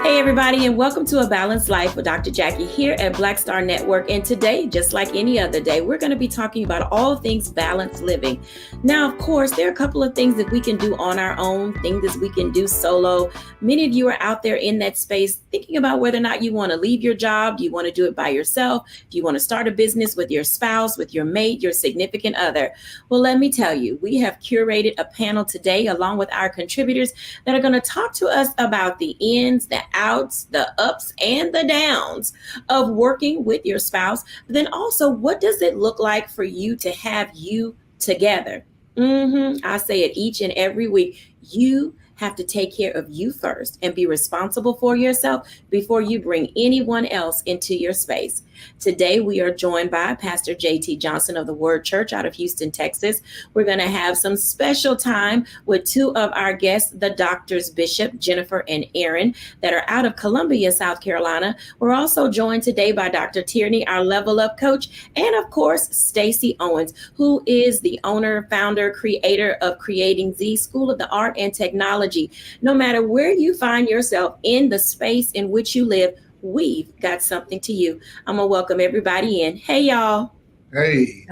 Hey, everybody, and welcome to A Balanced Life with Dr. Jacquie here at Black Star Network. And today, just like any other day, we're going to be talking about all things balanced living. Now, of course, there are a couple of things that we can do on our own, things that we can do solo. Many of you are out there in that space thinking about whether or not you want to leave your job. Do you want to do it by yourself? Do you want to start a business with your spouse, with your mate, your significant other? Well, let me tell you, we have curated a panel today along with our contributors that are going to talk to us about the ins, the outs, the ups, and the downs of working with your spouse. But then also, what does it look like for you to have you together? I say it each and every week. You have to take care of you first and be responsible for yourself before you bring anyone else into your space. Today, we are joined by Pastor J.T. Johnson of the Word Church out of Houston, Texas. We're going to have some special time with two of our guests, the doctors, Bishop Jennifer and Aaron, that are out of Columbia, South Carolina. We're also joined today by Dr. Tierney, our Level Up coach, and of course, Stacey Owens, who is the owner, founder, creator of Creating Z School of the Art and Technology. No matter where you find yourself in the space in which you live, we've got something to you. I'm going to welcome everybody in. Hey, y'all. Hey.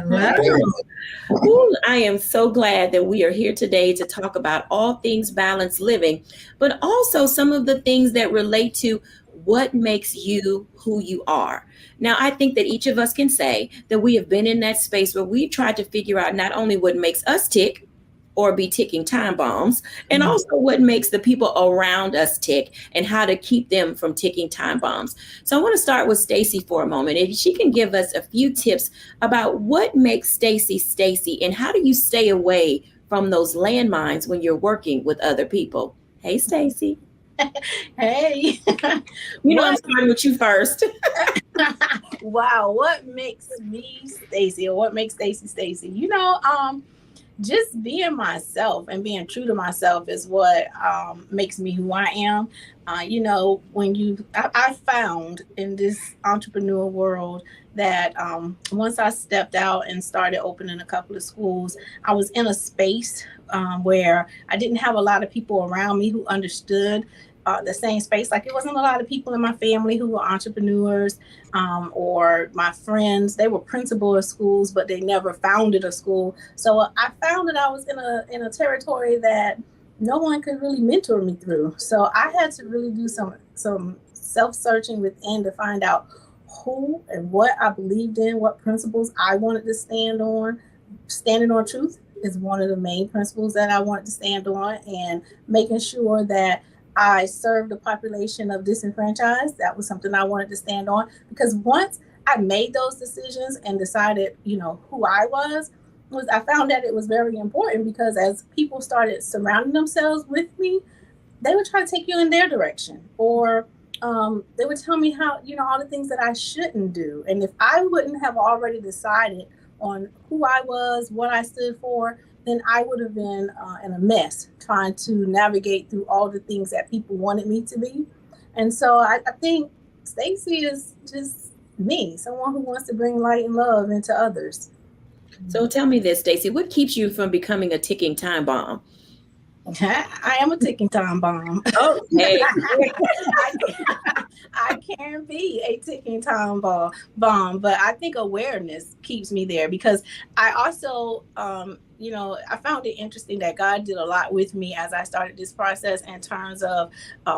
Ooh, I am so glad that we are here today to talk about all things balanced living, but also some of the things that relate to what makes you who you are. Now, I think that each of us can say that we have been in that space where we tried to figure out not only what makes us tick, or be ticking time bombs, and also what makes the people around us tick and how to keep them from ticking time bombs. So I want to start with Stacey for a moment. If she can give us a few tips about what makes Stacey Stacey and how do you stay away from those landmines when you're working with other people. Hey, Stacey. Hey. I'm starting with you first. Wow, what makes me Stacey, or what makes Stacey Stacey? Just being myself and being true to myself is what makes me who I am. I found in this entrepreneur world that once I stepped out and started opening a couple of schools, I was in a space where I didn't have a lot of people around me who understood the same space. Like, it wasn't a lot of people in my family who were entrepreneurs or my friends. They were principal of schools, but they never founded a school. So I found that I was in a territory that no one could really mentor me through. So I had to really do some self-searching within to find out who and what I believed in, what principles I wanted to stand on. Standing on truth is one of the main principles that I wanted to stand on, and making sure that I served the population of disenfranchised. That was something I wanted to stand on, because once I made those decisions and decided, who I was I found that it was very important, because as people started surrounding themselves with me, they would try to take you in their direction, or they would tell me how, all the things that I shouldn't do. And if I wouldn't have already decided on who I was, what I stood for, then I would have been in a mess trying to navigate through all the things that people wanted me to be. And so I think Stacey is just me, someone who wants to bring light and love into others. So tell me this, Stacey, what keeps you from becoming a ticking time bomb? I am a ticking time bomb. Oh, hey. I can be a ticking time bomb, but I think awareness keeps me there, because I also, I found it interesting that God did a lot with me as I started this process in terms of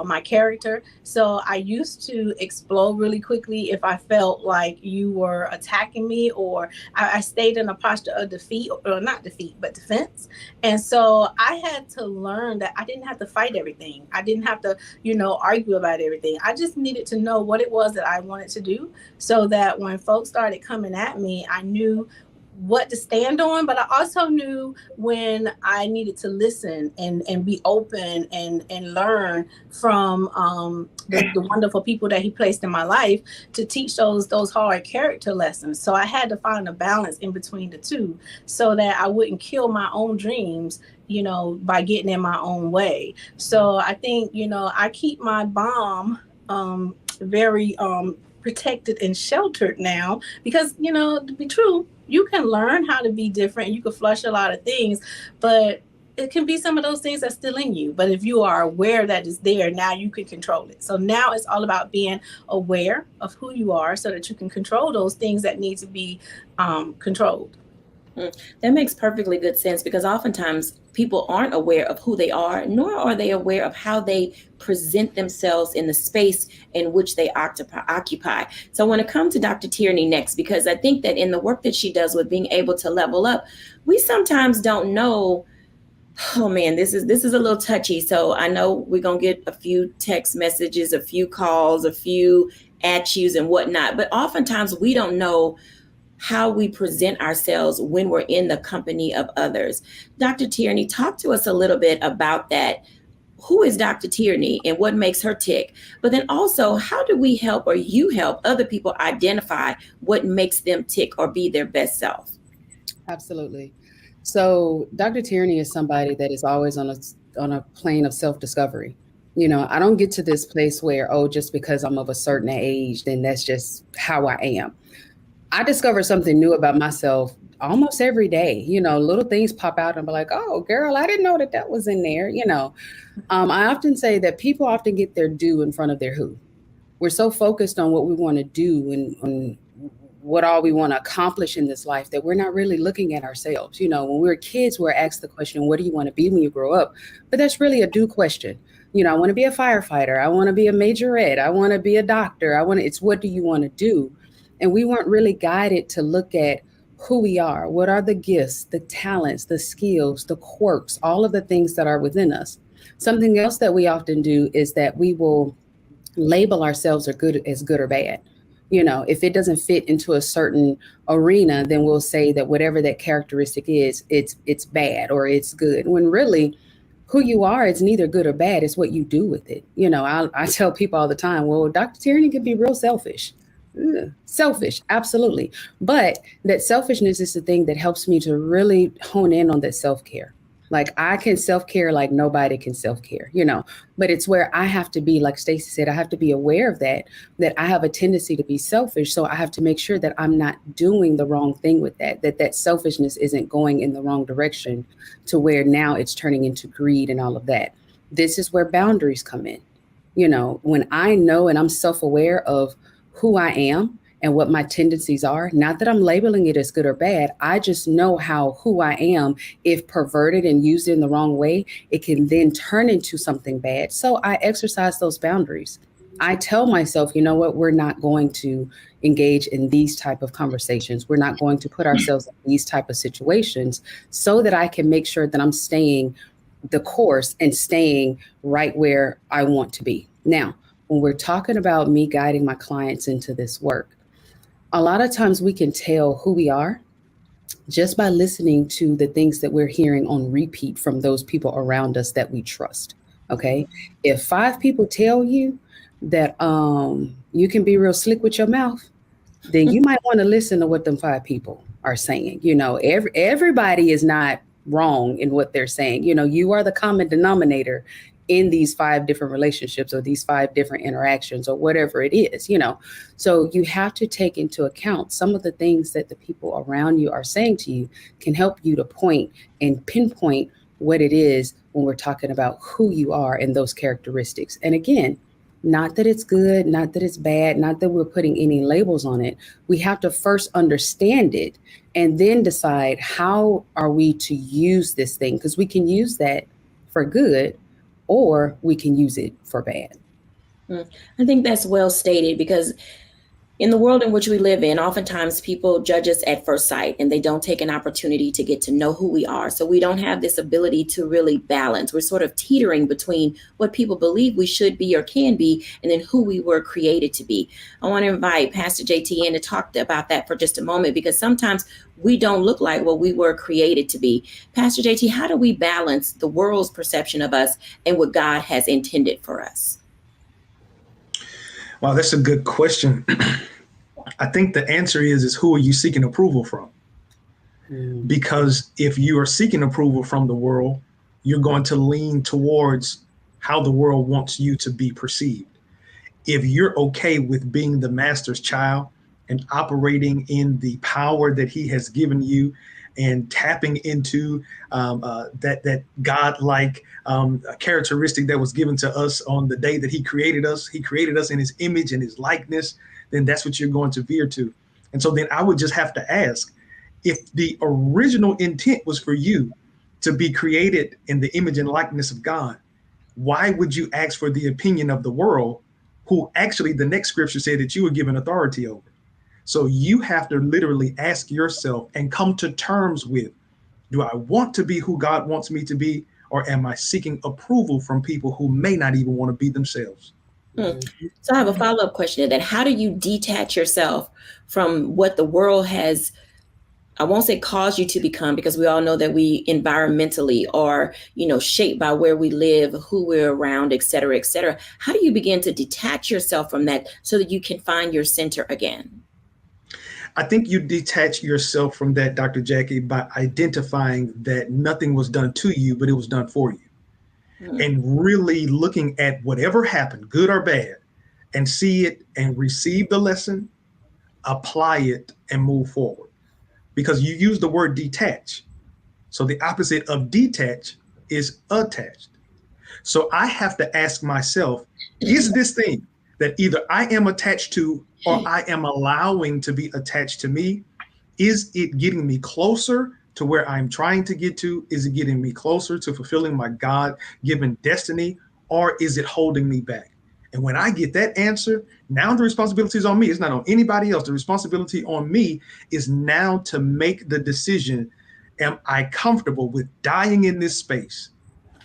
my character. So I used to explode really quickly if I felt like you were attacking me, or I stayed in a posture of defeat, or not defeat, but defense. And so I had to learn that I didn't have to fight everything. I didn't have to, argue about everything. I just needed to know what it was that I wanted to do, so that when folks started coming at me, I knew what to stand on, but I also knew when I needed to listen and be open and learn from the wonderful people that he placed in my life to teach those hard character lessons. So I had to find a balance in between the two, so that I wouldn't kill my own dreams, by getting in my own way. So I think, I keep my bomb very protected and sheltered now, because, to be true, you can learn how to be different. You can flush a lot of things, but it can be some of those things that's still in you. But if you are aware that it's there, now you can control it. So now it's all about being aware of who you are so that you can control those things that need to be controlled. That makes perfectly good sense because oftentimes people aren't aware of who they are, nor are they aware of how they present themselves in the space in which they occupy. So I want to come to Dr. Tierney next because I think that in the work that she does with being able to level up, we sometimes don't know. Oh man, this is a little touchy. So I know we're gonna get a few text messages, a few calls, a few at yous and whatnot. But oftentimes we don't know how we present ourselves when we're in the company of others. Dr. Tierney, talk to us a little bit about that. Who is Dr. Tierney and what makes her tick? But then also, how do we help or you help other people identify what makes them tick or be their best self? Absolutely. So Dr. Tierney is somebody that is always on a plane of self-discovery. I don't get to this place where, oh, just because I'm of a certain age, then that's just how I am. I discover something new about myself almost every day. Little things pop out and be like, oh, girl, I didn't know that was in there. I often say that people often get their due in front of their who. We're so focused on what we want to do and what all we want to accomplish in this life that we're not really looking at ourselves. When we were kids, we're asked the question, what do you want to be when you grow up? But that's really a due question. I want to be a firefighter. I want to be a majorette. I want to be a doctor. It's what do you want to do? And we weren't really guided to look at who we are. What are the gifts, the talents, the skills, the quirks, all of the things that are within us. Something else that we often do is that we will label ourselves as good or bad. If it doesn't fit into a certain arena, then we'll say that whatever that characteristic is, it's bad or it's good. When really who you are, it's neither good or bad. It's what you do with it. I tell people all the time, well, Dr. Tierney can be real selfish. Selfish, absolutely. But that selfishness is the thing that helps me to really hone in on that self-care. Like I can self-care like nobody can self-care, but it's where I have to be, like Stacey said, I have to be aware of that I have a tendency to be selfish. So I have to make sure that I'm not doing the wrong thing with that selfishness isn't going in the wrong direction to where now it's turning into greed and all of that. This is where boundaries come in. When I know and I'm self-aware of who I am and what my tendencies are, not that I'm labeling it as good or bad. I just know how who I am, if perverted and used in the wrong way, it can then turn into something bad. So I exercise those boundaries. I tell myself, you know what, we're not going to engage in these type of conversations. We're not going to put ourselves in these type of situations so that I can make sure that I'm staying the course and staying right where I want to be. Now, when we're talking about me guiding my clients into this work, a lot of times we can tell who we are just by listening to the things that we're hearing on repeat from those people around us that we trust. Okay. If 5 people tell you that you can be real slick with your mouth, then you might want to listen to what them 5 people are saying. Everybody is not wrong in what they're saying. You are the common denominator in these 5 different relationships or these 5 different interactions or whatever it is, So you have to take into account some of the things that the people around you are saying to you can help you to point and pinpoint what it is when we're talking about who you are and those characteristics. And again, not that it's good, not that it's bad, not that we're putting any labels on it. We have to first understand it and then decide how are we to use this thing, because we can use that for good or we can use it for bad. I think that's well stated because in the world in which we live in, oftentimes people judge us at first sight and they don't take an opportunity to get to know who we are. So we don't have this ability to really balance. We're sort of teetering between what people believe we should be or can be and then who we were created to be. I want to invite Pastor JT in to talk about that for just a moment because sometimes we don't look like what we were created to be. Pastor JT, how do we balance the world's perception of us and what God has intended for us? Wow, that's a good question. I think the answer is who are you seeking approval from? Because if you are seeking approval from the world, you're going to lean towards how the world wants you to be perceived. If you're okay with being the master's child and operating in the power that he has given you and tapping into that God-like characteristic that was given to us on the day that he created us. He created us in his image and his likeness. Then that's what you're going to veer to. And so then I would just have to ask, if the original intent was for you to be created in the image and likeness of God, why would you ask for the opinion of the world, who actually the next scripture said that you were given authority over? So you have to literally ask yourself and come to terms with, do I want to be who God wants me to be, or am I seeking approval from people who may not even want to be themselves? So I have a follow-up question to that. How do you detach yourself from what the world has, I won't say caused you to become, because we all know that we environmentally are, shaped by where we live, who we're around, et cetera, et cetera. How do you begin to detach yourself from that so that you can find your center again? I think you detach yourself from that, Dr. Jacquie, by identifying that nothing was done to you, but it was done for you. And really looking at whatever happened, good or bad, and see it and receive the lesson, apply it, and move forward. Because you use the word detach. So the opposite of detach is attached. So I have to ask myself, is this thing that either I am attached to or I am allowing to be attached to me, is it getting me closer to where I'm trying to get to? Is it getting me closer to fulfilling my God-given destiny, or is it holding me back? And when I get that answer, now the responsibility is on me. It's not on anybody else. The responsibility on me is now to make the decision. Am I comfortable with dying in this space,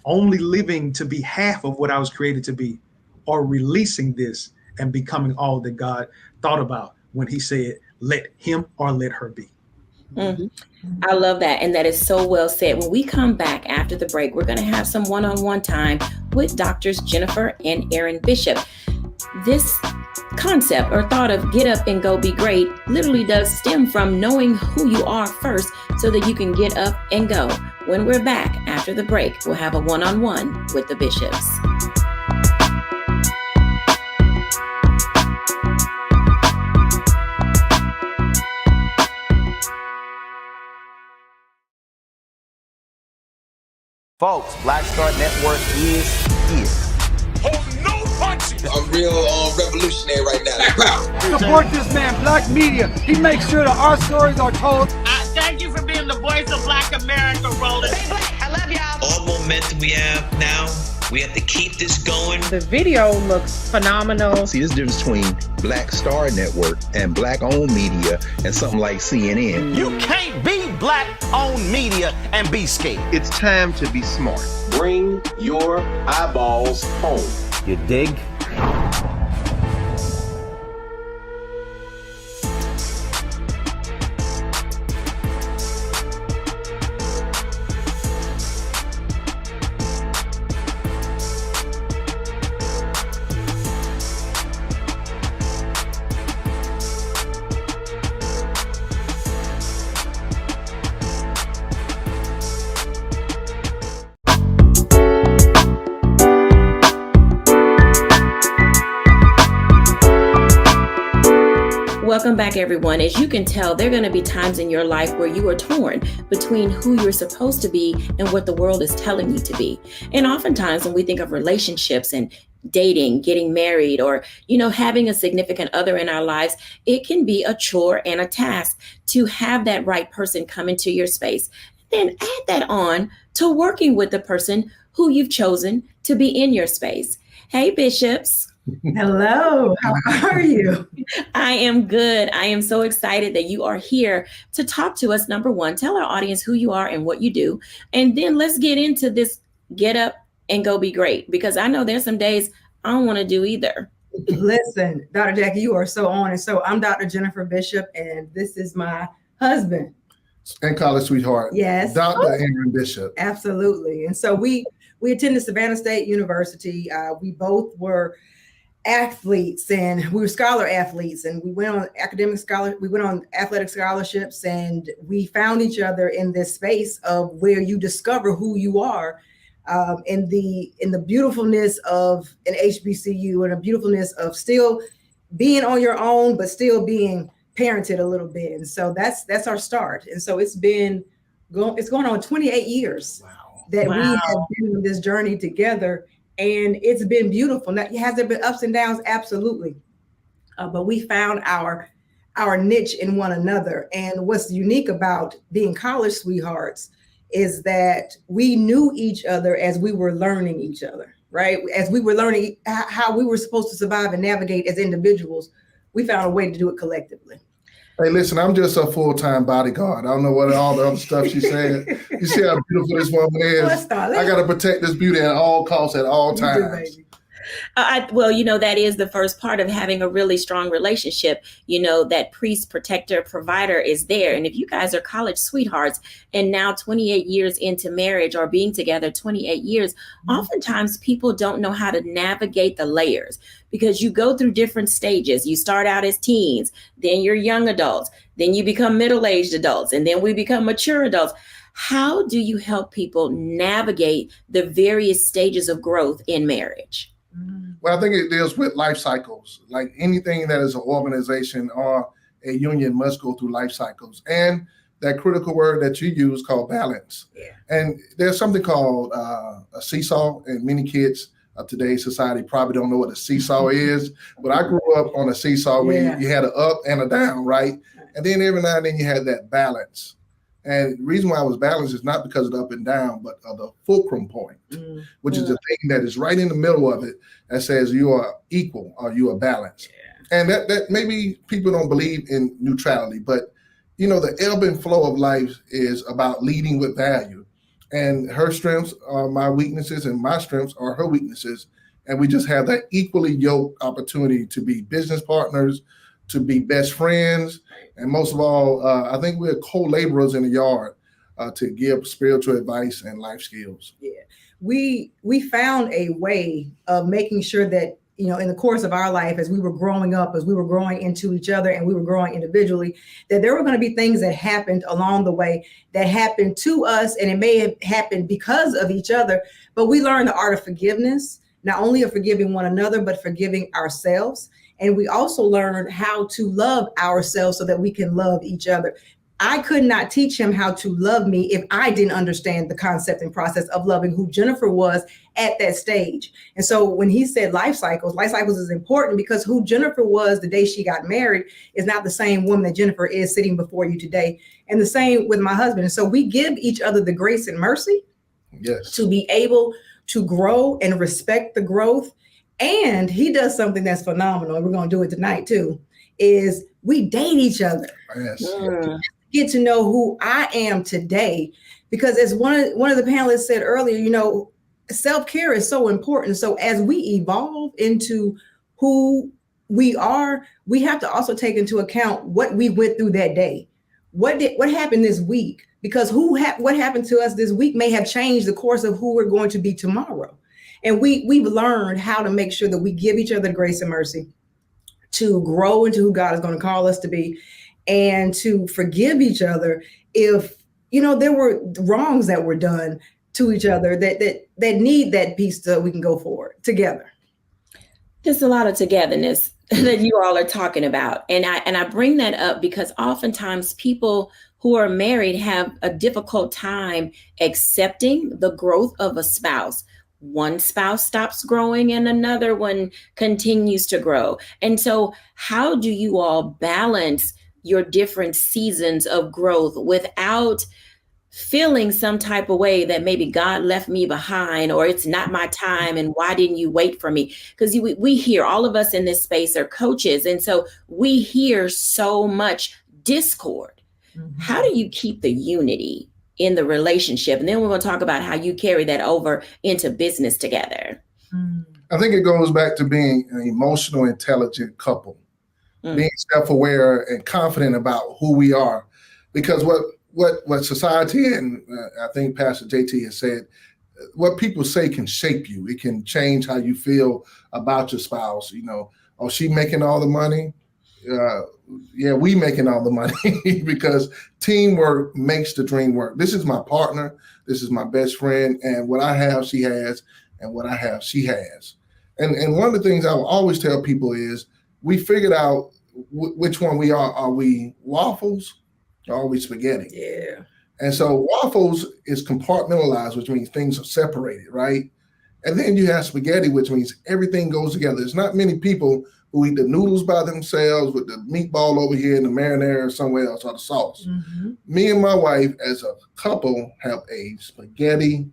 only living to be half of what I was created to be, or releasing this and becoming all that God thought about when he said, let him or let her be? I love that. And that is so well said. When we come back after the break, we're going to have some one-on-one time with Doctors Jennifer and Aaron Bishop. This concept or thought of get up and go be great literally does stem from knowing who you are first so that you can get up and go. When we're back after the break, we'll have a one-on-one with the Bishops. Folks, Black Star Network is here. Hold no punches. I'm real revolutionary right now. Support this man, Black Media. He makes sure that our stories are told. Thank you for being the voice of Black America, Roland. Stay black. I love y'all. All momentum we have now, we have to keep this going. The video looks phenomenal. See, this difference between Black Star Network and Black-owned media and something like CNN. You can't be Black-owned media and be scared. It's time to be smart. Bring your eyeballs home. You dig? Welcome back, everyone. As you can tell, there are going to be times in your life where you are torn between who you're supposed to be and what the world is telling you to be. And oftentimes when we think of relationships and dating, getting married, or, having a significant other in our lives, it can be a chore and a task to have that right person come into your space. Then add that on to working with the person who you've chosen to be in your space. Hey, Bishops. Hello, how are you? I am good. I am so excited that you are here to talk to us. Number one, tell our audience who you are and what you do. And then let's get into this get up and go be great, because I know there's some days I don't want to do either. Listen, Dr. Jacquie, you are so on. And so I'm Dr. Jennifer Bishop, and this is my husband. And college sweetheart. Yes. Dr. Aaron Bishop. Absolutely. And so we attended Savannah State University. We both were athletes, and we were scholar athletes, and we went on athletic scholarships, and we found each other in this space of where you discover who you are, in the beautifulness of an HBCU, and a beautifulness of still being on your own, but still being parented a little bit. And so that's our start. And so it's been it's going on 28 years that we have been on this journey together, and it's been beautiful. Now, has there been ups and downs? Absolutely. But we found our niche in one another. And what's unique about being college sweethearts is that we knew each other as we were learning each other, right? As we were learning how we were supposed to survive and navigate as individuals, we found a way to do it collectively. Hey, listen, I'm just a full-time bodyguard. I don't know what all the other stuff she said. You see how beautiful this woman is? I got to protect this beauty at all costs, at all times. Well, that is the first part of having a really strong relationship. That priest, protector, provider is there. And if you guys are college sweethearts and now 28 years into marriage or being together 28 years, oftentimes people don't know how to navigate the layers because you go through different stages. You start out as teens, then you're young adults, then you become middle-aged adults, and then we become mature adults. How do you help people navigate the various stages of growth in marriage? Well, I think it deals with life cycles. Like anything that is an organization or a union must go through life cycles. And that critical word that you use called balance. Yeah. And there's something called a seesaw, and many kids of today's society probably don't know what a seesaw is. But I grew up on a seesaw where you had an up and a down, right? And then every now and then you had that balance. And the reason why I was balanced is not because of the up and down, but of the fulcrum point, which is the thing that is right in the middle of it that says you are equal or you are balanced. Yeah. And that maybe people don't believe in neutrality, but the ebb and flow of life is about leading with value. And her strengths are my weaknesses and my strengths are her weaknesses. And we just have that equally yoked opportunity to be business partners, to be best friends. And most of all, I think we're co-laborers in the yard to give spiritual advice and life skills. Yeah, we found a way of making sure that, in the course of our life, as we were growing up, as we were growing into each other and we were growing individually, that there were going to be things that happened along the way that happened to us, and it may have happened because of each other, but we learned the art of forgiveness, not only of forgiving one another, but forgiving ourselves. And we also learned how to love ourselves so that we can love each other. I could not teach him how to love me if I didn't understand the concept and process of loving who Jennifer was at that stage. And so when he said life cycles is important because who Jennifer was the day she got married is not the same woman that Jennifer is sitting before you today. And the same with my husband. And so we give each other the grace and mercy to be able to grow and respect the growth. And he does something that's phenomenal, and we're going to do it tonight too, is we date each other. Yes. Get to know who I am today, because as one of the panelists said earlier, self-care is so important. So as we evolve into who we are, we have to also take into account what we went through that day. What happened this week? Because what happened to us this week may have changed the course of who we're going to be tomorrow. And we've learned how to make sure that we give each other grace and mercy to grow into who God is going to call us to be, and to forgive each other if, there were wrongs that were done to each other that need that piece so we can go forward together. There's a lot of togetherness that you all are talking about. And I bring that up because oftentimes people who are married have a difficult time accepting the growth of a spouse. One spouse stops growing and another one continues to grow. And so how do you all balance your different seasons of growth without feeling some type of way that maybe God left me behind, or it's not my time, and why didn't you wait for me? Because we hear, all of us in this space are coaches, and so we hear so much discord. Mm-hmm. How do you keep the unity in the relationship? And then we're going to talk about how you carry that over into business together. I think it goes back to being an emotional, intelligent couple, being self-aware and confident about who we are. Because what society, and I think Pastor JT has said, what people say can shape you. It can change how you feel about your spouse. Oh, she making all the money? Yeah, we making all the money because teamwork makes the dream work. This is my partner. This is my best friend. And what I have, she has. And what I have, she has. And one of the things I will always tell people is we figured out which one we are. Are we waffles or are we spaghetti? Yeah. And so waffles is compartmentalized, which means things are separated, right? And then you have spaghetti, which means everything goes together. There's not many people who eat the noodles by themselves with the meatball over here and the marinara somewhere else or the sauce. Mm-hmm. Me and my wife as a couple have a spaghetti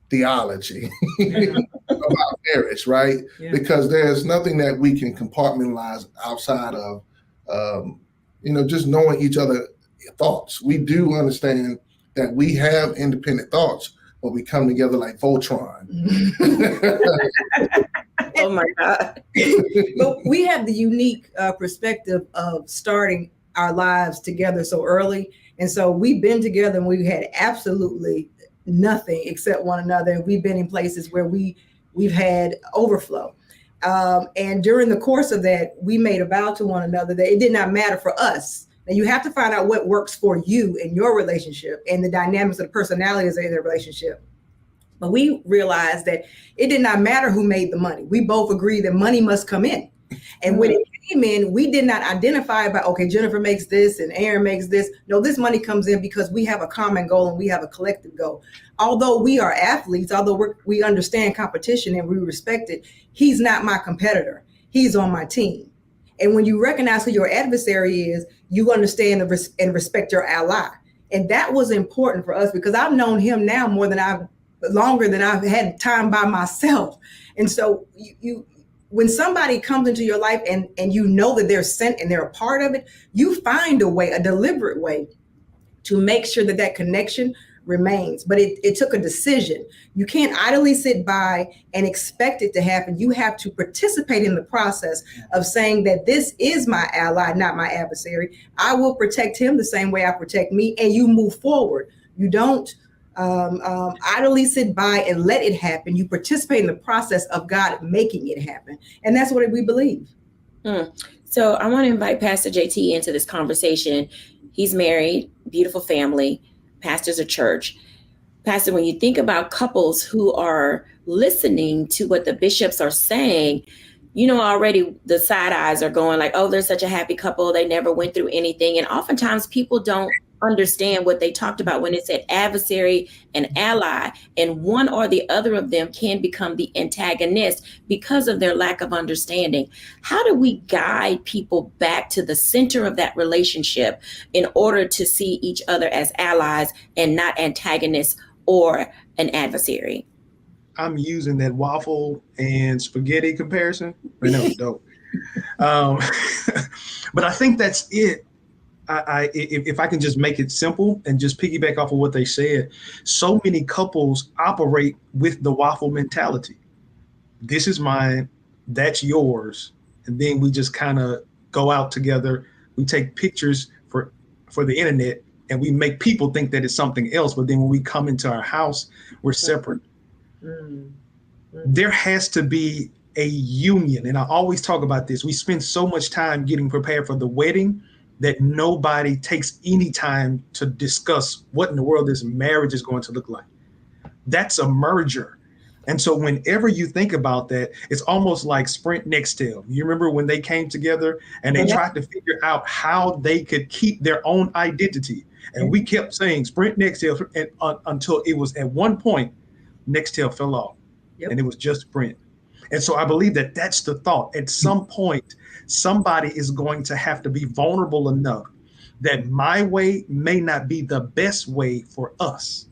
theology about marriage, right? Yeah. Because there's nothing that we can compartmentalize outside of, just knowing each other's thoughts. We do understand that we have independent thoughts, but we come together like Voltron. Oh my God. But we have the unique perspective of starting our lives together so early. And so we've been together and we've had absolutely nothing except one another. And we've been in places where we've had overflow. And during the course of that, we made a vow to one another that it did not matter for us. Now you have to find out what works for you in your relationship and the dynamics of the personalities in their relationship. But we realized that it did not matter who made the money. We both agreed that money must come in. And when it came in, we did not identify by, okay, Jennifer makes this and Aaron makes this. No, this money comes in because we have a common goal and we have a collective goal. Although we are athletes, although we understand competition and we respect it, he's not my competitor. He's on my team. And when you recognize who your adversary is, you understand and respect your ally. And that was important for us because I've known him now longer than I've had time by myself. And so when somebody comes into your life and you know that they're sent and they're a part of it, you find a deliberate way to make sure that connection remains. But it took a decision. You can't idly sit by and expect it to happen. You have to participate in the process of saying that this is my ally, not my adversary. I will protect him the same way I protect me, and you move forward. You don't idly sit by and let it happen. You participate in the process of God making it happen. And that's what we believe. So I want to invite Pastor JT into this conversation. He's married, beautiful family, pastors a church. Pastor, when you think about couples who are listening to what the bishops are saying, already the side eyes are going like, oh, they're such a happy couple. They never went through anything. And oftentimes people don't understand what they talked about when it said adversary and ally, and one or the other of them can become the antagonist because of their lack of understanding. How do we guide people back to the center of that relationship in order to see each other as allies and not antagonists or an adversary? I'm using that waffle and spaghetti comparison. I know, dope. But I think that's it. If I can just make it simple and just piggyback off of what they said, so many couples operate with the waffle mentality. This is mine, that's yours. And then we just kind of go out together. We take pictures for the internet and we make people think that it's something else. But then when we come into our house, we're separate. There has to be a union. And I always talk about this. We spend so much time getting prepared for the wedding that nobody takes any time to discuss what in the world this marriage is going to look like. That's a merger. And so whenever you think about that, it's almost like Sprint Nextel. You remember when they came together and they tried to figure out how they could keep their own identity. And we kept saying Sprint Nextel until it was at one point, Nextel fell off and it was just Sprint. And so I believe that that's the thought. At some point, somebody is going to have to be vulnerable enough that my way may not be the best way for us.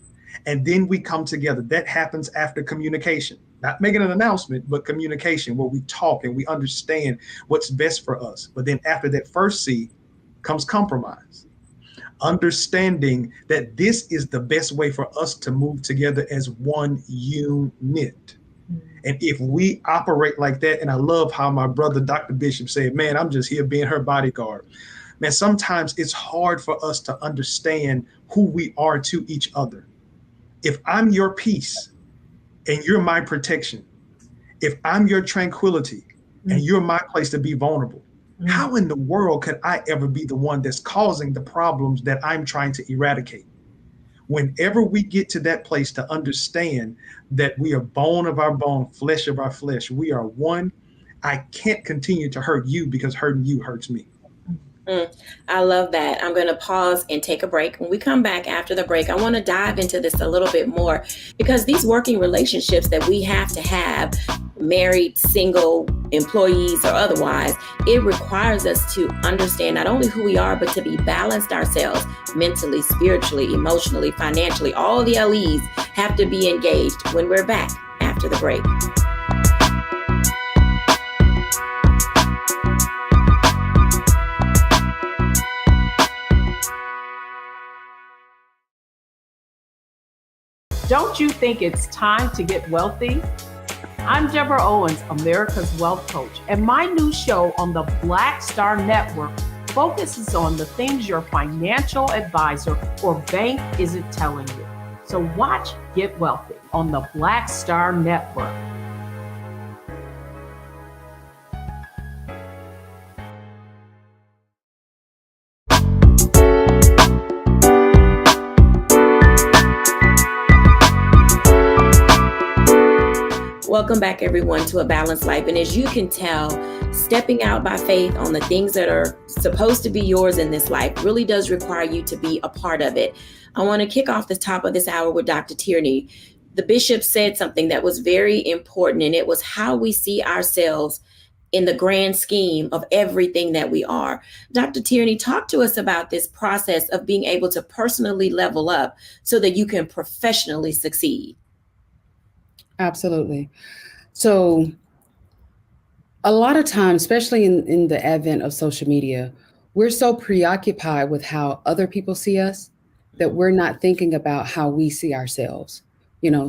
And then we come together. That happens after communication, not making an announcement, but communication where we talk and we understand what's best for us. But then after that first C comes compromise, understanding that this is the best way for us to move together as one unit. And if we operate like that, and I love how my brother, Dr. Bishop said, man, I'm just here being her bodyguard. Man, sometimes it's hard for us to understand who we are to each other. If I'm your peace and you're my protection, if I'm your tranquility and you're my place to be vulnerable, how in the world could I ever be the one that's causing the problems that I'm trying to eradicate? Whenever we get to that place to understand that we are bone of our bone, flesh of our flesh, we are one, I can't continue to hurt you because hurting you hurts me. I love that. I'm going to pause and take a break. When we come back after the break, I want to dive into this a little bit more, because these working relationships that we have to have, married, single, employees, or otherwise, it requires us to understand not only who we are, but to be balanced ourselves mentally, spiritually, emotionally, financially. All the LEs have to be engaged when we're back after the break. Don't you think it's time to get wealthy? I'm Deborah Owens, America's Wealth Coach, and my new show on the Black Star Network focuses on the things your financial advisor or bank isn't telling you. So watch Get Wealthy on the Black Star Network. Welcome back, everyone, to A Balanced Life. And as you can tell, stepping out by faith on the things that are supposed to be yours in this life really does require you to be a part of it. I want to kick off the top of this hour with Dr. Tierney. The bishop said something that was very important, and it was how we see ourselves in the grand scheme of everything that we are. Dr. Tierney, talk to us about this process of being able to personally level up so that you can professionally succeed. Absolutely. So a lot of times, especially in the advent of social media, we're so preoccupied with how other people see us that we're not thinking about how we see ourselves.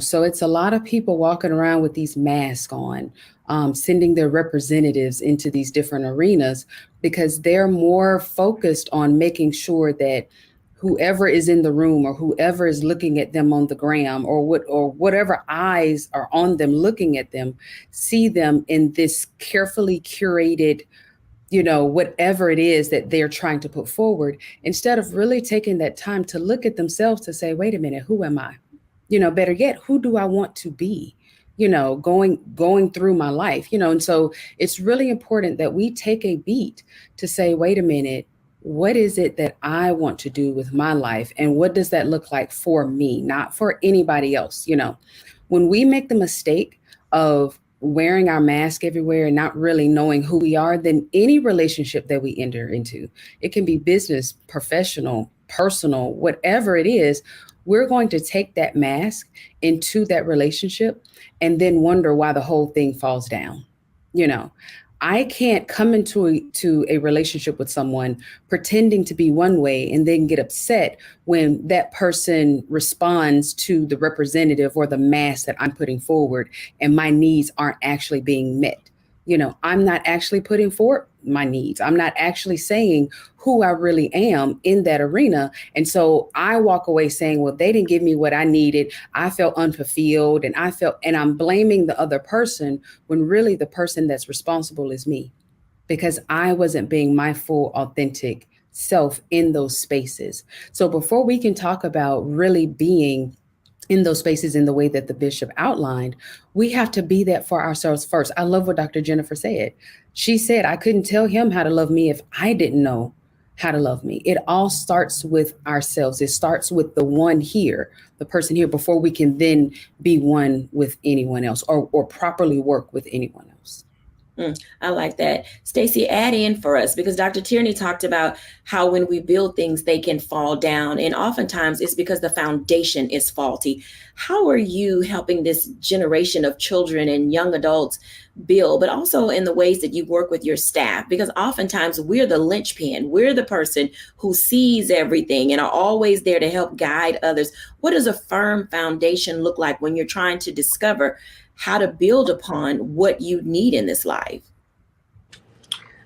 So it's a lot of people walking around with these masks on, sending their representatives into these different arenas because they're more focused on making sure that whoever is in the room or whoever is looking at them on the gram or whatever eyes are on them looking at them, see them in this carefully curated, whatever it is that they're trying to put forward, instead of really taking that time to look at themselves to say, wait a minute, who am I? Better yet, who do I want to be? Going through my life, and so it's really important that we take a beat to say, wait a minute, what is it that I want to do with my life? And what does that look like for me, not for anybody else? When we make the mistake of wearing our mask everywhere and not really knowing who we are, then any relationship that we enter into, it can be business, professional, personal, whatever it is, we're going to take that mask into that relationship and then wonder why the whole thing falls down. I can't come into a relationship with someone pretending to be one way and then get upset when that person responds to the representative or the mask that I'm putting forward and my needs aren't actually being met. I'm not actually putting forward my needs. I'm not actually saying who I really am in that arena. And so I walk away saying, well, they didn't give me what I needed. I felt unfulfilled and I'm blaming the other person when really the person that's responsible is me, because I wasn't being my full authentic self in those spaces. So before we can talk about really being in those spaces in the way that the bishop outlined, we have to be that for ourselves first. I love what Dr. Jennifer said. She said, I couldn't tell him how to love me if I didn't know how to love me. It all starts with ourselves. It starts with the one here, the person here, before we can then be one with anyone else or properly work with anyone else. I like that. Stacey, add in for us, because Dr. Tierney talked about how when we build things, they can fall down. And oftentimes it's because the foundation is faulty. How are you helping this generation of children and young adults build, but also in the ways that you work with your staff? Because oftentimes we're the linchpin. We're the person who sees everything and are always there to help guide others. What does a firm foundation look like when you're trying to discover how to build upon what you need in this life?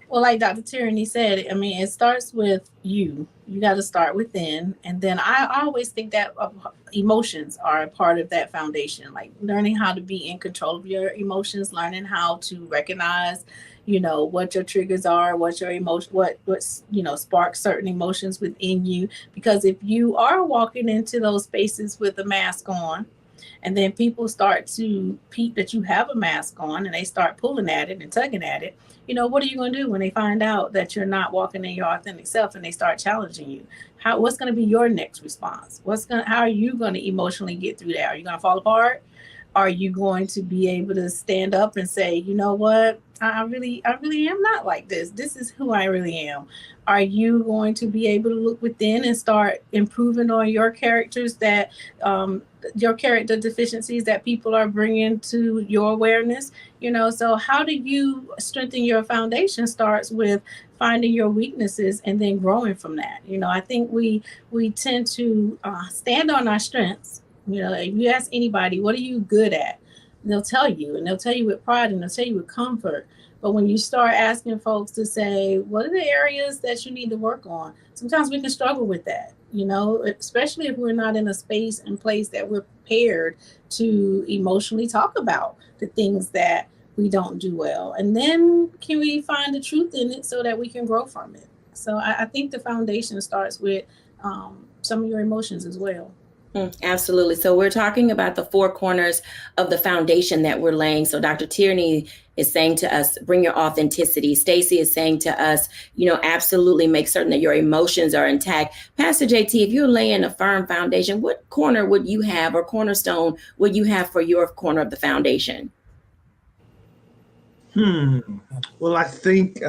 Well, like Dr. Tierney said, I mean, it starts with you. You got to start within. And then I always think that emotions are a part of that foundation, like learning how to be in control of your emotions, learning how to recognize, what your triggers are, what your emotion, what's, sparks certain emotions within you. Because if you are walking into those spaces with a mask on, And then people start to peep that you have a mask on, and they start pulling at it and tugging at it. What are you going to do when they find out that you're not walking in your authentic self and they start challenging you? What's going to be your next response? How are you going to emotionally get through that? Are you going to fall apart? Are you going to be able to stand up and say, you know what? I really am not like this. This is who I really am. Are you going to be able to look within and start improving on your characters your character deficiencies that people are bringing to your awareness? So how do you strengthen your foundation starts with finding your weaknesses and then growing from that. I think we tend to stand on our strengths. If you ask anybody, what are you good at? They'll tell you, and they'll tell you with pride, and they'll tell you with comfort. But when you start asking folks to say, what are the areas that you need to work on? Sometimes we can struggle with that, especially if we're not in a space and place that we're prepared to emotionally talk about the things that we don't do well. And then can we find the truth in it so that we can grow from it? So I think the foundation starts with some of your emotions as well. Absolutely. So we're talking about the four corners of the foundation that we're laying. So Dr. Tierney is saying to us, bring your authenticity. Stacey is saying to us, absolutely make certain that your emotions are intact. Pastor JT, if you're laying a firm foundation, what corner would you have, or cornerstone would you have for your corner of the foundation? Well, I think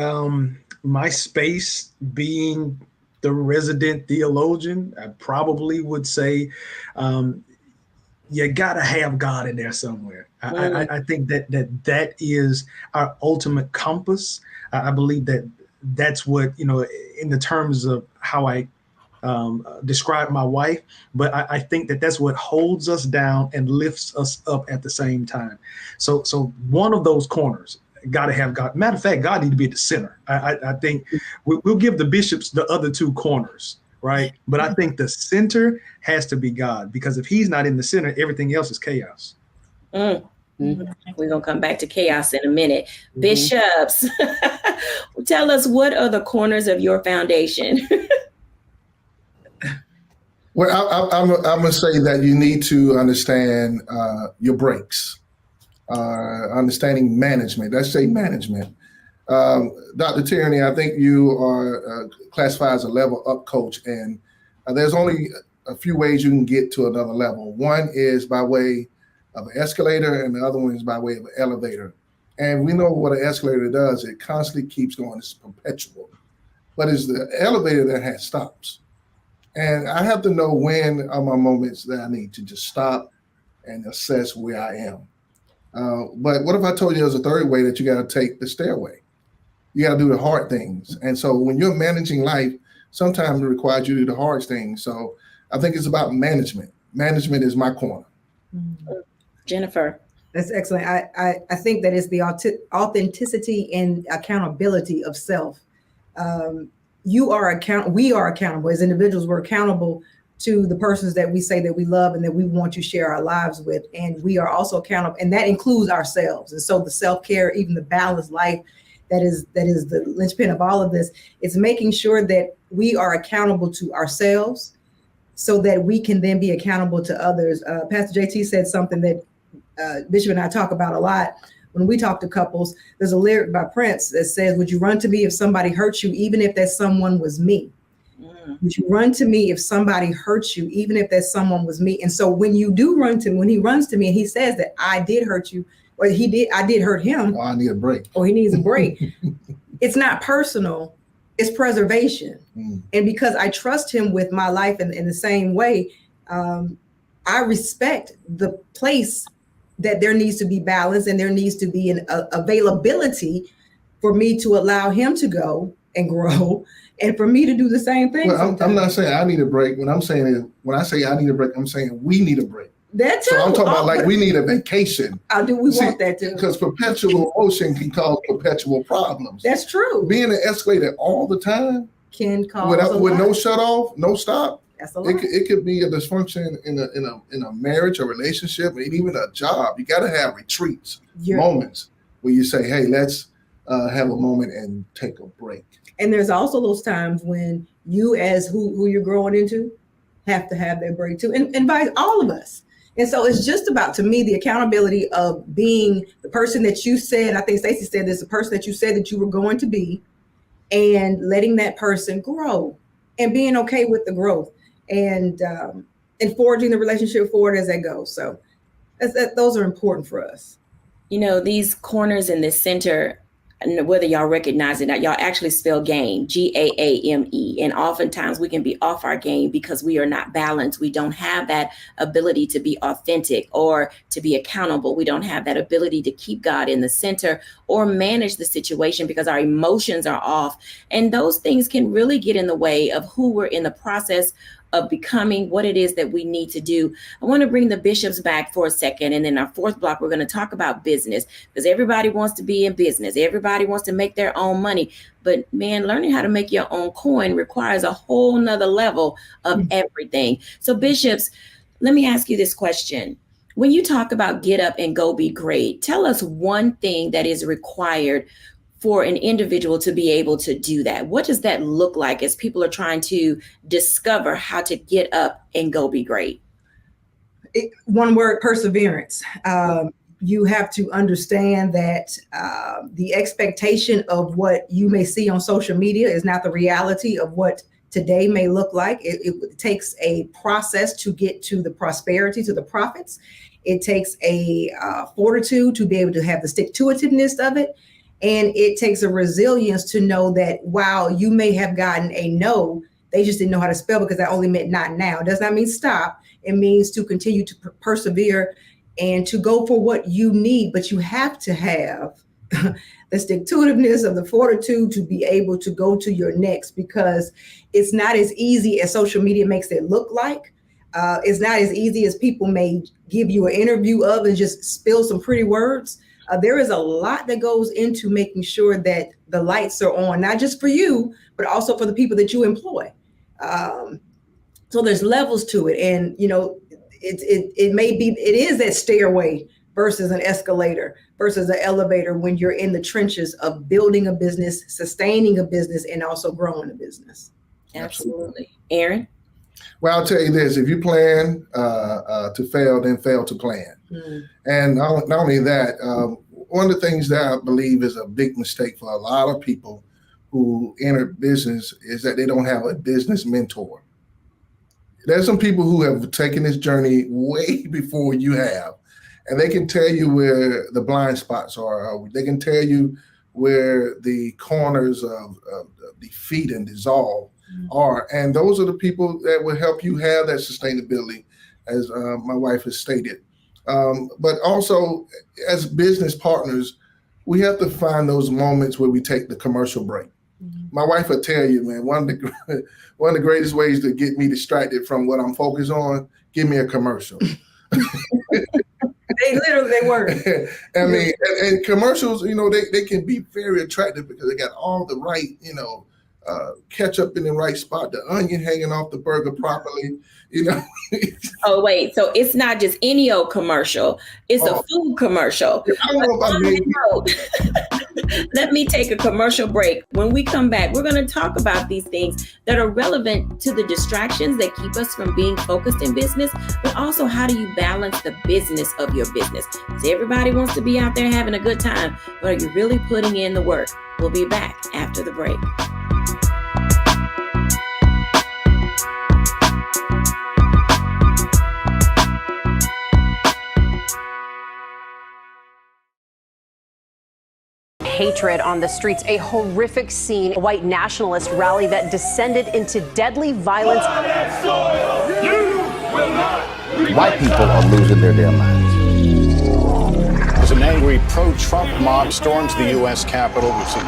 my space being the resident theologian, I probably would say you got to have God in there somewhere. I think that is our ultimate compass. I believe that's what, in the terms of how I describe my wife, but I think that's what holds us down and lifts us up at the same time. So one of those corners, got to have God. Matter of fact, God need to be at the center. I think we'll give the bishops the other two corners, right? But I think the center has to be God, because if he's not in the center, everything else is chaos. We're going to come back to chaos in a minute. Bishops, tell us, what are the corners of your foundation? Well, I'm going to say that you need to understand your breaks. Understanding management. Let's say management. Dr. Tierney, I think you are classified as a level up coach, and there's only a few ways you can get to another level. One is by way of an escalator, and the other one is by way of an elevator. And we know what an escalator does. It constantly keeps going. It's perpetual. But it's the elevator that has stops. And I have to know when are my moments that I need to just stop and assess where I am. But what if I told you there's a third way, that you got to take the stairway? You got to do the hard things. And so when you're managing life, sometimes it requires you to do the hard things. So I think it's about management. Management is my corner. Jennifer. That's excellent. I think that is the authenticity and accountability of self. We are accountable as individuals. We're accountable to the persons that we say that we love and that we want to share our lives with. And we are also accountable, and that includes ourselves. And so the self-care, even the balanced life, that is the linchpin of all of this. It's making sure that we are accountable to ourselves so that we can then be accountable to others. Pastor JT said something that Bishop and I talk about a lot when we talk to couples. There's a lyric by Prince that says, would you run to me if somebody hurt you, even if that someone was me? Would you run to me if somebody hurts you, even if that someone was me? And so when you do when he runs to me and he says that I did hurt you, or I did hurt him. I need a break. Or he needs a break. It's not personal, it's preservation. And because I trust him with my life in the same way, I respect the place that there needs to be balance, and there needs to be an availability for me to allow him to go and grow, and for me to do the same thing. Well, I'm not saying I need a break. When I say I need a break, I'm saying we need a break. That too. So I'm talking about we need a vacation. Want that too. Because perpetual motion can cause perpetual problems. That's true. Being an escalator all the time can cause with no shut off, no stop. That's a lot. It could be a dysfunction in a marriage, a relationship, and even a job. You got to have retreats, moments where you say, "Hey, let's have a moment and take a break." And there's also those times when you, as who you're growing into, have to have that break too. And invite all of us. And so it's just about, to me, the accountability of being the person that you said, I think Stacey said this, the person that you said that you were going to be, and letting that person grow and being okay with the growth and forging the relationship forward as they go. So those are important for us. You know, these corners in the center, and whether y'all recognize it or not, y'all actually spell game, G-A-A-M-E. And oftentimes we can be off our game because we are not balanced. We don't have that ability to be authentic or to be accountable. We don't have that ability to keep God in the center or manage the situation because our emotions are off. And those things can really get in the way of who we're in the process of becoming, what it is that we need to do. I want to bring the bishops back for a second. And then our fourth block, we're going to talk about business because everybody wants to be in business. Everybody wants to make their own money. But man, learning how to make your own coin requires a whole nother level of everything. So bishops, let me ask you this question. When you talk about get up and go be great, tell us one thing that is required for an individual to be able to do that. What does that look like as people are trying to discover how to get up and go be great? One word, perseverance. You have to understand that the expectation of what you may see on social media is not the reality of what today may look like. It takes a process to get to the prosperity, to the profits. It takes a fortitude to be able to have the stick-to-itiveness of it. And it takes a resilience to know that while you may have gotten a no, they just didn't know how to spell because that only meant not now. It does not mean stop. It means to continue to persevere and to go for what you need. But you have to have the stick-to-itiveness of the fortitude to be able to go to your next, because it's not as easy as social media makes it look like. It's not as easy as people may give you an interview of and just spill some pretty words. There is a lot that goes into making sure that the lights are on, not just for you, but also for the people that you employ. So there's levels to it. And, you know, it is that stairway versus an escalator versus an elevator when you're in the trenches of building a business, sustaining a business, and also growing a business. Absolutely. Aaron? Well, I'll tell you this, if you plan to fail, then fail to plan. And not only that, one of the things that I believe is a big mistake for a lot of people who enter business is that they don't have a business mentor. There's some people who have taken this journey way before you have, and they can tell you where the blind spots are. They can tell you where the corners of defeat and dissolve are. And those are the people that will help you have that sustainability, as my wife has stated. But also, as business partners, we have to find those moments where we take the commercial break. My wife will tell you, man, one of the greatest ways to get me distracted from what I'm focused on, give me a commercial. They work. I mean, and commercials, you know, they can be very attractive because they got all the right, you know, ketchup in the right spot, the onion hanging off the burger properly, you know. Oh, wait. So it's not just any old commercial. It's a food commercial. I don't know about Let me take a commercial break. When we come back, we're going to talk about these things that are relevant to the distractions that keep us from being focused in business, but also how do you balance the business of your business? Because everybody wants to be out there having a good time, but are you really putting in the work? We'll be back after the break. Hatred on the streets, a horrific scene, a white nationalist rally that descended into deadly violence. White people are losing their damn minds. As an angry pro-Trump mob storms the U.S. Capitol, we've seen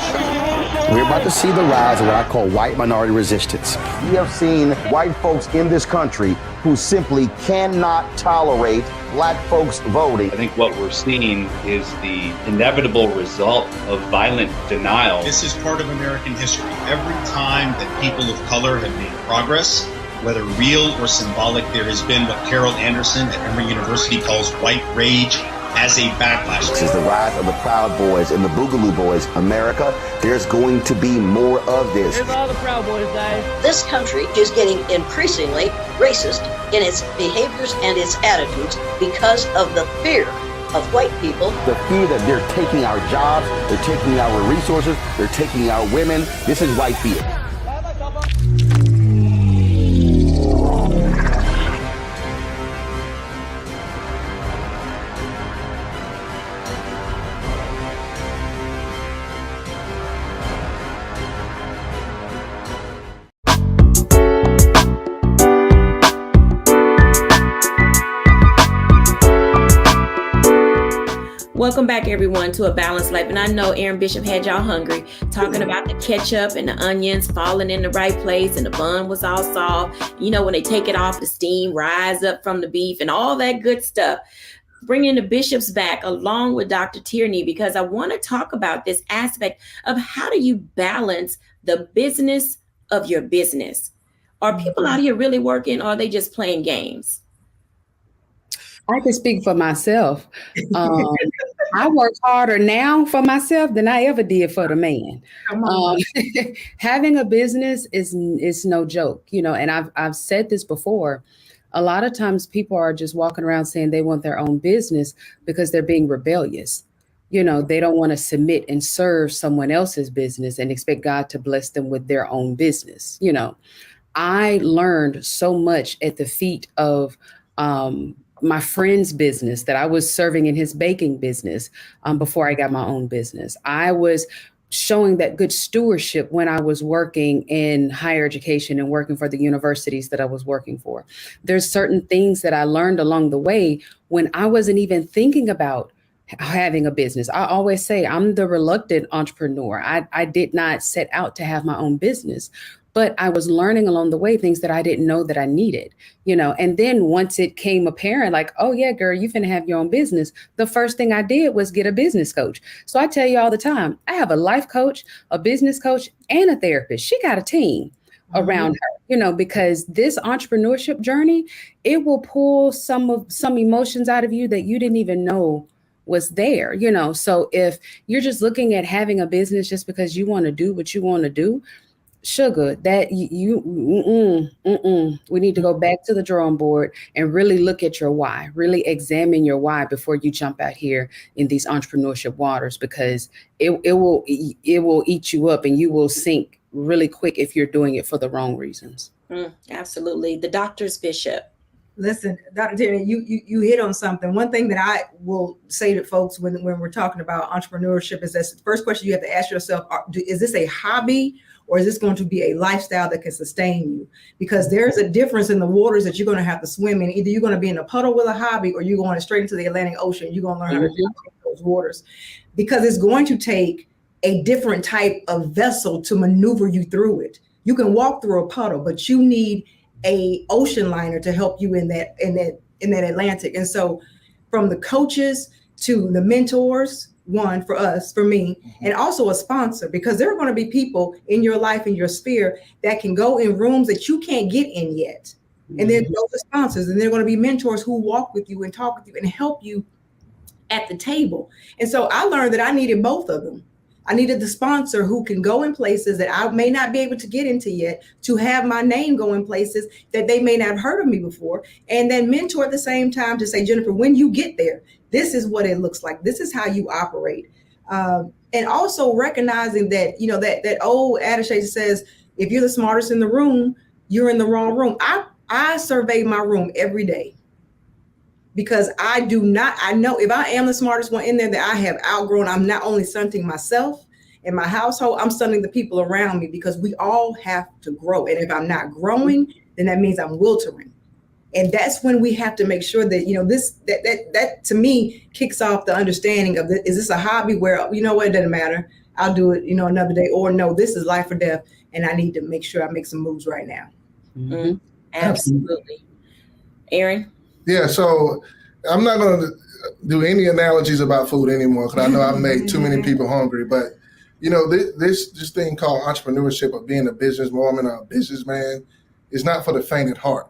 We're about to see the rise of what I call white minority resistance. We have seen white folks in this country who simply cannot tolerate black folks voting. I think what we're seeing is the inevitable result of violent denial. This is part of American history. Every time that people of color have made progress, whether real or symbolic, there has been what Carol Anderson at Emory University calls white rage as a backlash. This is the rise of the Proud Boys and the Boogaloo Boys. America, there's going to be more of this. Here's all the Proud Boys, guys. This country is getting increasingly racist in its behaviors and its attitudes because of the fear of white people. The fear that they're taking our jobs, they're taking our resources, they're taking our women. This is white fear. Welcome back, everyone, to A Balanced Life. And I know Aaron Bishop had y'all hungry, talking about the ketchup and the onions falling in the right place and the bun was all soft. You know, when they take it off, the steam rise up from the beef and all that good stuff. Bringing the bishops back along with Dr. Tierney, because I want to talk about this aspect of how do you balance the business of your business? Are people out here really working, or are they just playing games? I can speak for myself. I work harder now for myself than I ever did for the man. Having a business is no joke, you know, and I've said this before. A lot of times people are just walking around saying they want their own business because they're being rebellious. You know, they don't want to submit and serve someone else's business and expect God to bless them with their own business. You know, I learned so much at the feet of my friend's business that I was serving in his baking business before I got my own business. I was showing that good stewardship when I was working in higher education and working for the universities that I was working for. There's certain things that I learned along the way when I wasn't even thinking about having a business. I always say I'm the reluctant entrepreneur. I did not set out to have my own business, but I was learning along the way things that I didn't know that I needed, you know. And then once it came apparent, like, oh yeah, girl, you finna have your own business, the first thing I did was get a business coach. So I tell you all the time, I have a life coach, a business coach, and a therapist. She got a team around her, you know, because this entrepreneurship journey, it will pull some emotions out of you that you didn't even know was there, you know. So if you're just looking at having a business just because you want to do what you want to do, sugar, that we need to go back to the drawing board and really look at your why, really examine your why before you jump out here in these entrepreneurship waters, because it will eat you up and you will sink really quick if you're doing it for the wrong reasons. Absolutely. The doctor's bishop. Listen, Dr. Tierney, you hit on something. One thing that I will say to folks when we're talking about entrepreneurship is that the first question you have to ask yourself, is this a hobby or is this going to be a lifestyle that can sustain you? Because there's a difference in the waters that you're going to have to swim in. Either you're going to be in a puddle with a hobby or you're going straight into the Atlantic Ocean. You're going to learn how to navigate those waters, because it's going to take a different type of vessel to maneuver you through it. You can walk through a puddle, but you need a ocean liner to help you in that Atlantic. And so from the coaches to the mentors, one for us, for me, and also a sponsor, because there are going to be people in your life, in your sphere, that can go in rooms that you can't get in yet. And then those are sponsors, and they're going to be mentors who walk with you and talk with you and help you at the table. And so I learned that I needed both of them. I needed the sponsor who can go in places that I may not be able to get into yet, to have my name go in places that they may not have heard of me before. And then mentor at the same time to say, Jennifer, when you get there, this is what it looks like. This is how you operate. And also recognizing that, you know, that old adage that says, if you're the smartest in the room, you're in the wrong room. I survey my room every day, because I know if I am the smartest one in there, that I have outgrown. I'm not only stunting myself and my household, I'm stunting the people around me, because we all have to grow. And if I'm not growing, then that means I'm wilting. And that's when we have to make sure that, you know, that to me kicks off the understanding of is this a hobby where, you know what, it doesn't matter, I'll do it, you know, another day, or no, this is life or death, and I need to make sure I make some moves right now. Absolutely. Aaron? Yeah, so I'm not going to do any analogies about food anymore, because I know I've made too many people hungry. But, you know, this thing called entrepreneurship, or being a businesswoman or a businessman, is not for the faint at heart.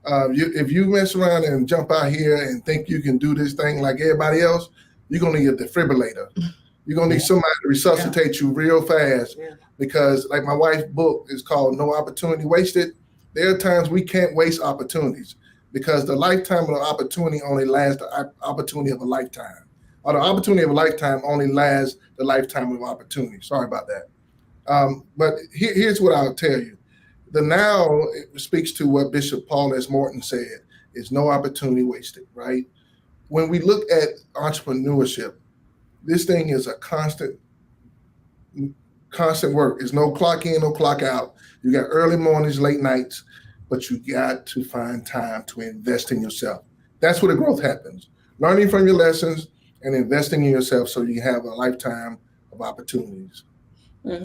If you mess around and jump out here and think you can do this thing like everybody else, you're going to need a defibrillator. You're going to need somebody to resuscitate you real fast, because like my wife's book is called No Opportunity Wasted. There are times we can't waste opportunities. because the lifetime of the opportunity only lasts the opportunity of a lifetime, or the opportunity of a lifetime only lasts the lifetime of opportunity. Sorry about that. But here's what I'll tell you. The now speaks to what Bishop Paul S. Morton said, is no opportunity wasted, right? When we look at entrepreneurship, this thing is a constant work. There's no clock in, no clock out. You got early mornings, late nights, but you got to find time to invest in yourself. That's where the growth happens. Learning from your lessons and investing in yourself so you have a lifetime of opportunities.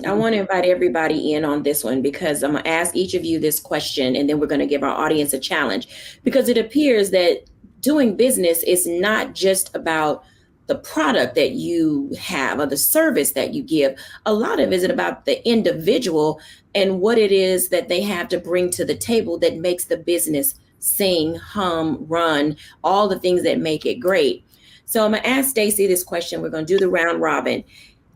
I want to invite everybody in on this one, because I'm going to ask each of you this question, and then we're going to give our audience a challenge, because it appears that doing business is not just about the product that you have or the service that you give. A lot of it is about the individual and what it is that they have to bring to the table that makes the business sing, hum, run, all the things that make it great. So I'm going to ask Stacey this question. We're going to do the round robin.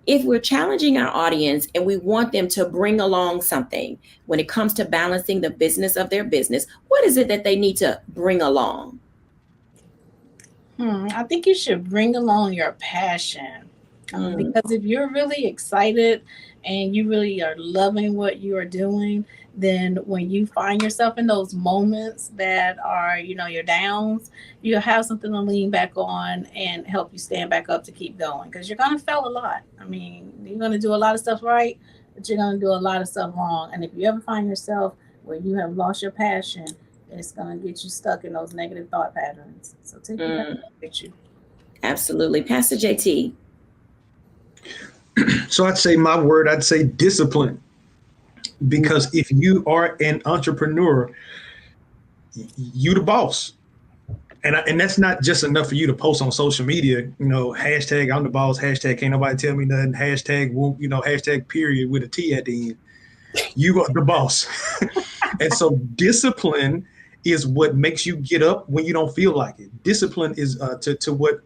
If we're challenging our audience and we want them to bring along something when it comes to balancing the business of their business, what is it that they need to bring along? I think you should bring along your passion, because if you're really excited and you really are loving what you are doing, then when you find yourself in those moments that are, your downs, you'll have something to lean back on and help you stand back up to keep going, because you're going to fail a lot. I mean, you're going to do a lot of stuff right, but you're going to do a lot of stuff wrong. And if you ever find yourself where you have lost your passion, it's going to get you stuck in those negative thought patterns. So take it with you. Absolutely. Pastor JT. So I'd say discipline. Because if you are an entrepreneur, you the boss. And that's not just enough for you to post on social media, hashtag I'm the boss, hashtag can't nobody tell me nothing, hashtag whoop, hashtag period with a T at the end. You are the boss. And so discipline is what makes you get up when you don't feel like it. Discipline is to what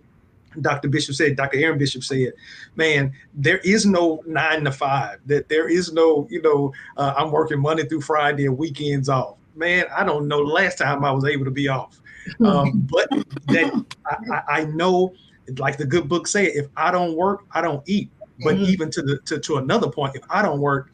Dr. Aaron Bishop said, man, there is no 9 to 5, that there is no, I'm working Monday through Friday and weekends off. Man, I don't know the last time I was able to be off. But that I know, like the good book said, if I don't work, I don't eat. But even to another point, if I don't work,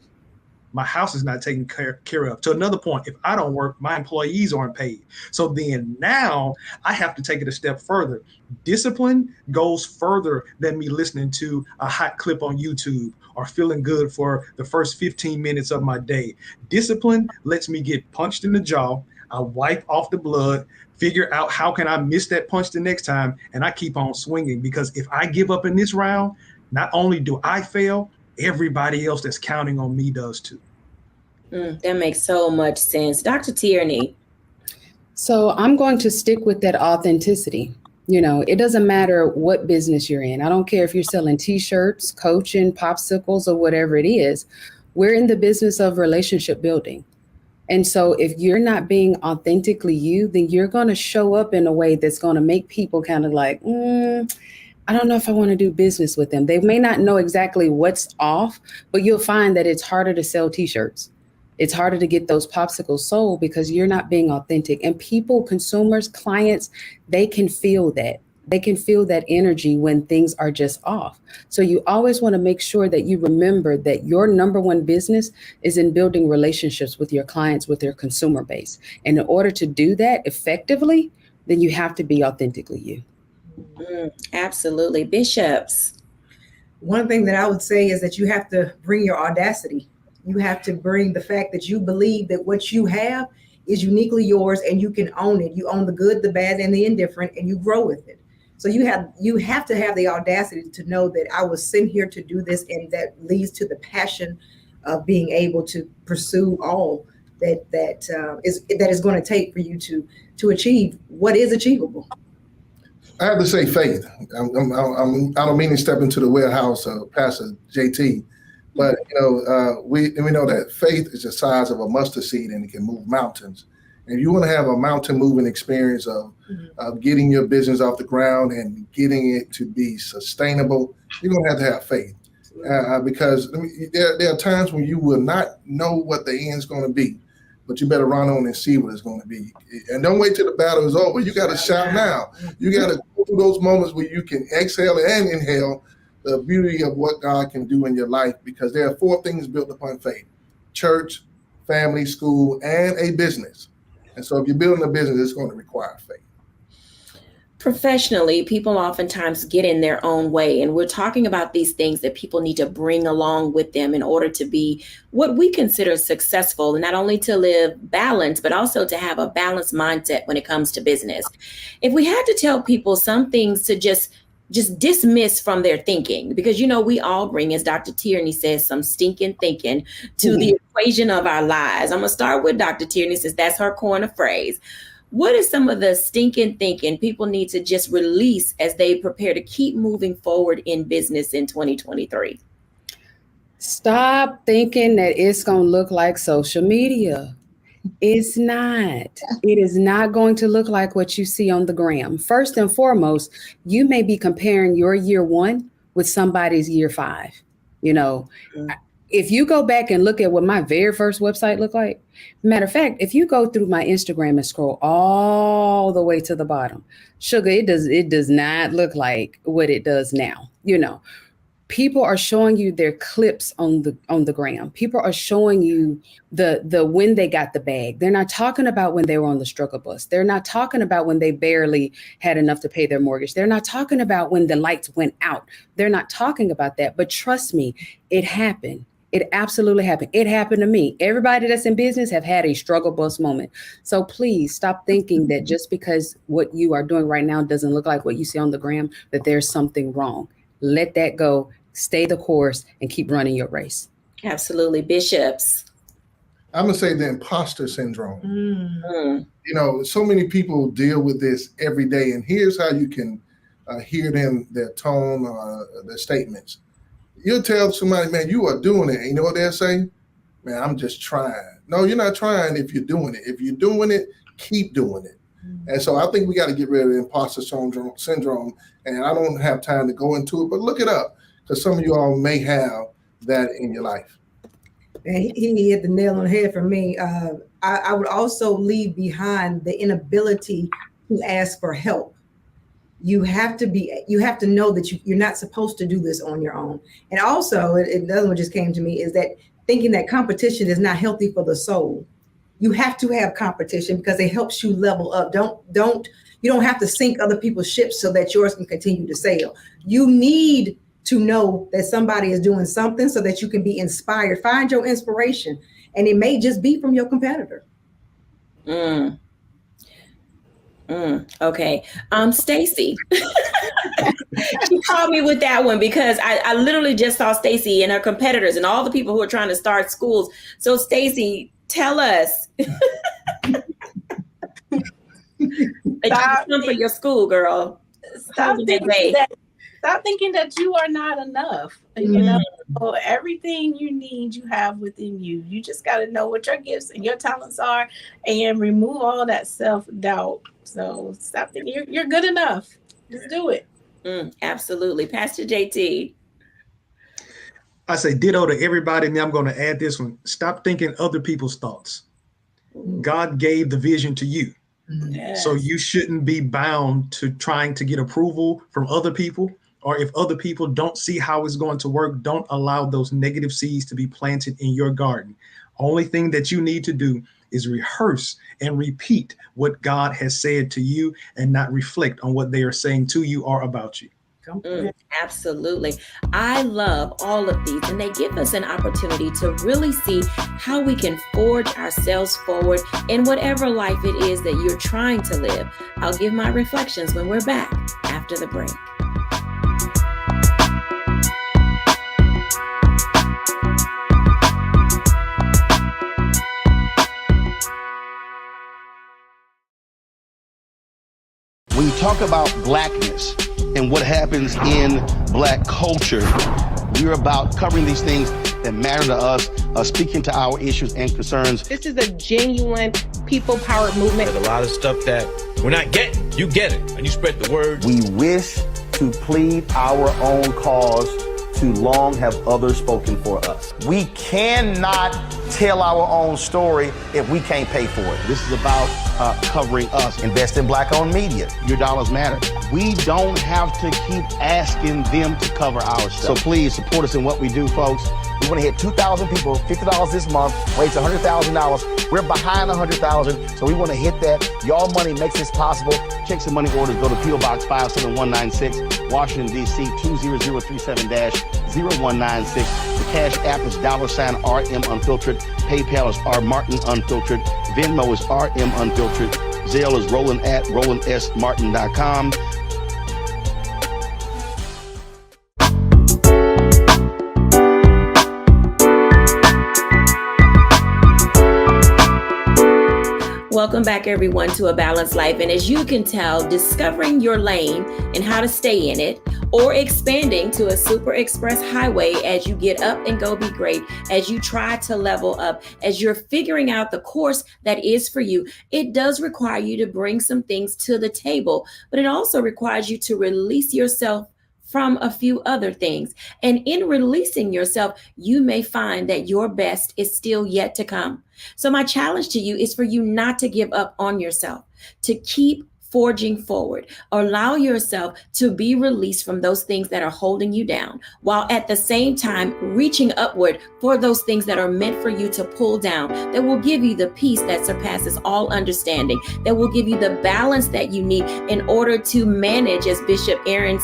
my house is not taken care of. To another point, if I don't work, my employees aren't paid. So then now I have to take it a step further. Discipline goes further than me listening to a hot clip on YouTube or feeling good for the first 15 minutes of my day. Discipline lets me get punched in the jaw. I wipe off the blood, figure out how can I miss that punch the next time, and I keep on swinging. Because if I give up in this round, not only do I fail, everybody else that's counting on me does too. That makes so much sense. Dr. Tierney. So I'm going to stick with that authenticity. It doesn't matter what business you're in. I don't care if you're selling T-shirts, coaching, popsicles, or whatever it is. We're in the business of relationship building. And so if you're not being authentically you, then you're going to show up in a way that's going to make people kind of like, I don't know if I want to do business with them. They may not know exactly what's off, but you'll find that it's harder to sell T-shirts. It's harder to get those popsicles sold because you're not being authentic. And people, consumers, clients, they can feel that. They can feel that energy when things are just off. So you always want to make sure that you remember that your number one business is in building relationships with your clients, with their consumer base. And in order to do that effectively, then you have to be authentically you. Absolutely. Bishops. One thing that I would say is that you have to bring your audacity. You have to bring the fact that you believe that what you have is uniquely yours and you can own it. You own the good, the bad, and the indifferent, and you grow with it. So you have to have the audacity to know that I was sent here to do this, and that leads to the passion of being able to pursue all that is going to take for you to achieve what is achievable. I have to say faith. I don't mean to step into the warehouse of Pastor JT, but we know that faith is the size of a mustard seed and it can move mountains. And if you want to have a mountain moving experience of getting your business off the ground and getting it to be sustainable, you're going to have faith. Because there are times when you will not know what the end's going to be. but you better run on and see what it's going to be. And don't wait till the battle is over. You got to shout now. You got to go through those moments where you can exhale and inhale the beauty of what God can do in your life, because there are 4 things built upon faith: church, family, school, and a business. And so if you're building a business, it's going to require faith. Professionally, people oftentimes get in their own way, and we're talking about these things that people need to bring along with them in order to be what we consider successful, and not only to live balanced, but also to have a balanced mindset when it comes to business. If we had to tell people some things to just dismiss from their thinking, because, we all bring, as Dr. Tierney says, some stinking thinking to the equation of our lives. I'm going to start with Dr. Tierney, since that's her corner phrase. What is some of the stinking thinking people need to just release as they prepare to keep moving forward in business in 2023? Stop thinking that it's going to look like social media. It's not. It is not going to look like what you see on the gram. First and foremost, you may be comparing your year 1 with somebody's year 5. If you go back and look at what my very first website looked like, matter of fact, if you go through my Instagram and scroll all the way to the bottom, sugar, it does not look like what it does now. People are showing you their clips on the gram. People are showing you the when they got the bag. They're not talking about when they were on the struggle bus. They're not talking about when they barely had enough to pay their mortgage. They're not talking about when the lights went out. They're not talking about that. But trust me, it happened. It absolutely happened. It happened to me. Everybody that's in business have had a struggle bus moment. So please stop thinking that just because what you are doing right now doesn't look like what you see on the gram, that there's something wrong. Let that go. Stay the course and keep running your race. Absolutely. Bishops. I'm going to say the imposter syndrome. So many people deal with this every day, and here's how you can hear their tone, their statements. You'll tell somebody, man, you are doing it. And you know what they'll say? Man, I'm just trying. No, you're not trying if you're doing it. If you're doing it, keep doing it. And so I think we got to get rid of the imposter syndrome. And I don't have time to go into it, but look it up, because some of you all may have that in your life. And he hit the nail on the head for me. I would also leave behind the inability to ask for help. You have to know that you're not supposed to do this on your own. And also, another one just came to me, is that thinking that competition is not healthy for the soul. You have to have competition because it helps you level up. You don't have to sink other people's ships so that yours can continue to sail. You need to know that somebody is doing something so that you can be inspired. Find your inspiration, and it may just be from your competitor. Okay. Stacy. She called me with that one because I literally just saw Stacy and her competitors and all the people who are trying to start schools. So Stacy, tell us. Come for your school, girl. Stop thinking that you are not enough. So everything you need, you have within you. You just got to know what your gifts and your talents are, and remove all that self-doubt. So stop thinking you're good enough. Just do it. Absolutely. Pastor JT. I say ditto to everybody, and I'm going to add this one. Stop thinking other people's thoughts. God gave the vision to you. Yes. So you shouldn't be bound to trying to get approval from other people, or if other people don't see how it's going to work, don't allow those negative seeds to be planted in your garden. Only thing that you need to do is rehearse and repeat what God has said to you, and not reflect on what they are saying to you or about you. Absolutely. I love all of these, and they give us an opportunity to really see how we can forge ourselves forward in whatever life it is that you're trying to live. I'll give my reflections when we're back after the break. When you talk about blackness and what happens in Black culture, we're about covering these things that matter to us, speaking to our issues and concerns. This is a genuine people-powered movement. There's a lot of stuff that we're not getting. You get it, and you spread the word. We wish to plead our own cause too long have others spoken for us. We cannot tell our own story if we can't pay for it. This is about covering us. Invest in Black-owned media. Your dollars matter. We don't have to keep asking them to cover our stuff. So please support us in what we do, folks. We want to hit 2,000 people, $50 this month, raise $100,000. We're behind 100,000, so we want to hit that. Y'all money makes this possible. Checks and money orders go to P.O. Box 57196, Washington, D.C. 20037-0196. The Cash App is $RM Unfiltered. PayPal is R Martin Unfiltered. Venmo is RM Unfiltered. Zelle is roland@rolandsmartin.com. Welcome back, everyone, to A Balanced Life. And as you can tell, discovering your lane and how to stay in it, or expanding to a super express highway as you get up and go be great, as you try to level up, as you're figuring out the course that is for you, it does require you to bring some things to the table, but it also requires you to release yourself from a few other things. And in releasing yourself, you may find that your best is still yet to come. So my challenge to you is for you not to give up on yourself, to keep forging forward. Allow yourself to be released from those things that are holding you down, while at the same time reaching upward for those things that are meant for you to pull down, that will give you the peace that surpasses all understanding, that will give you the balance that you need in order to manage, as Aaron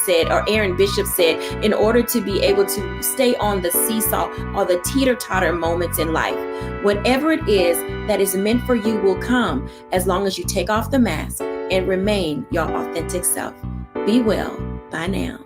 Bishop said, in order to be able to stay on the seesaw or the teeter-totter moments in life. Whatever it is that is meant for you will come, as long as you take off the mask and remain your authentic self. Be well. Bye now.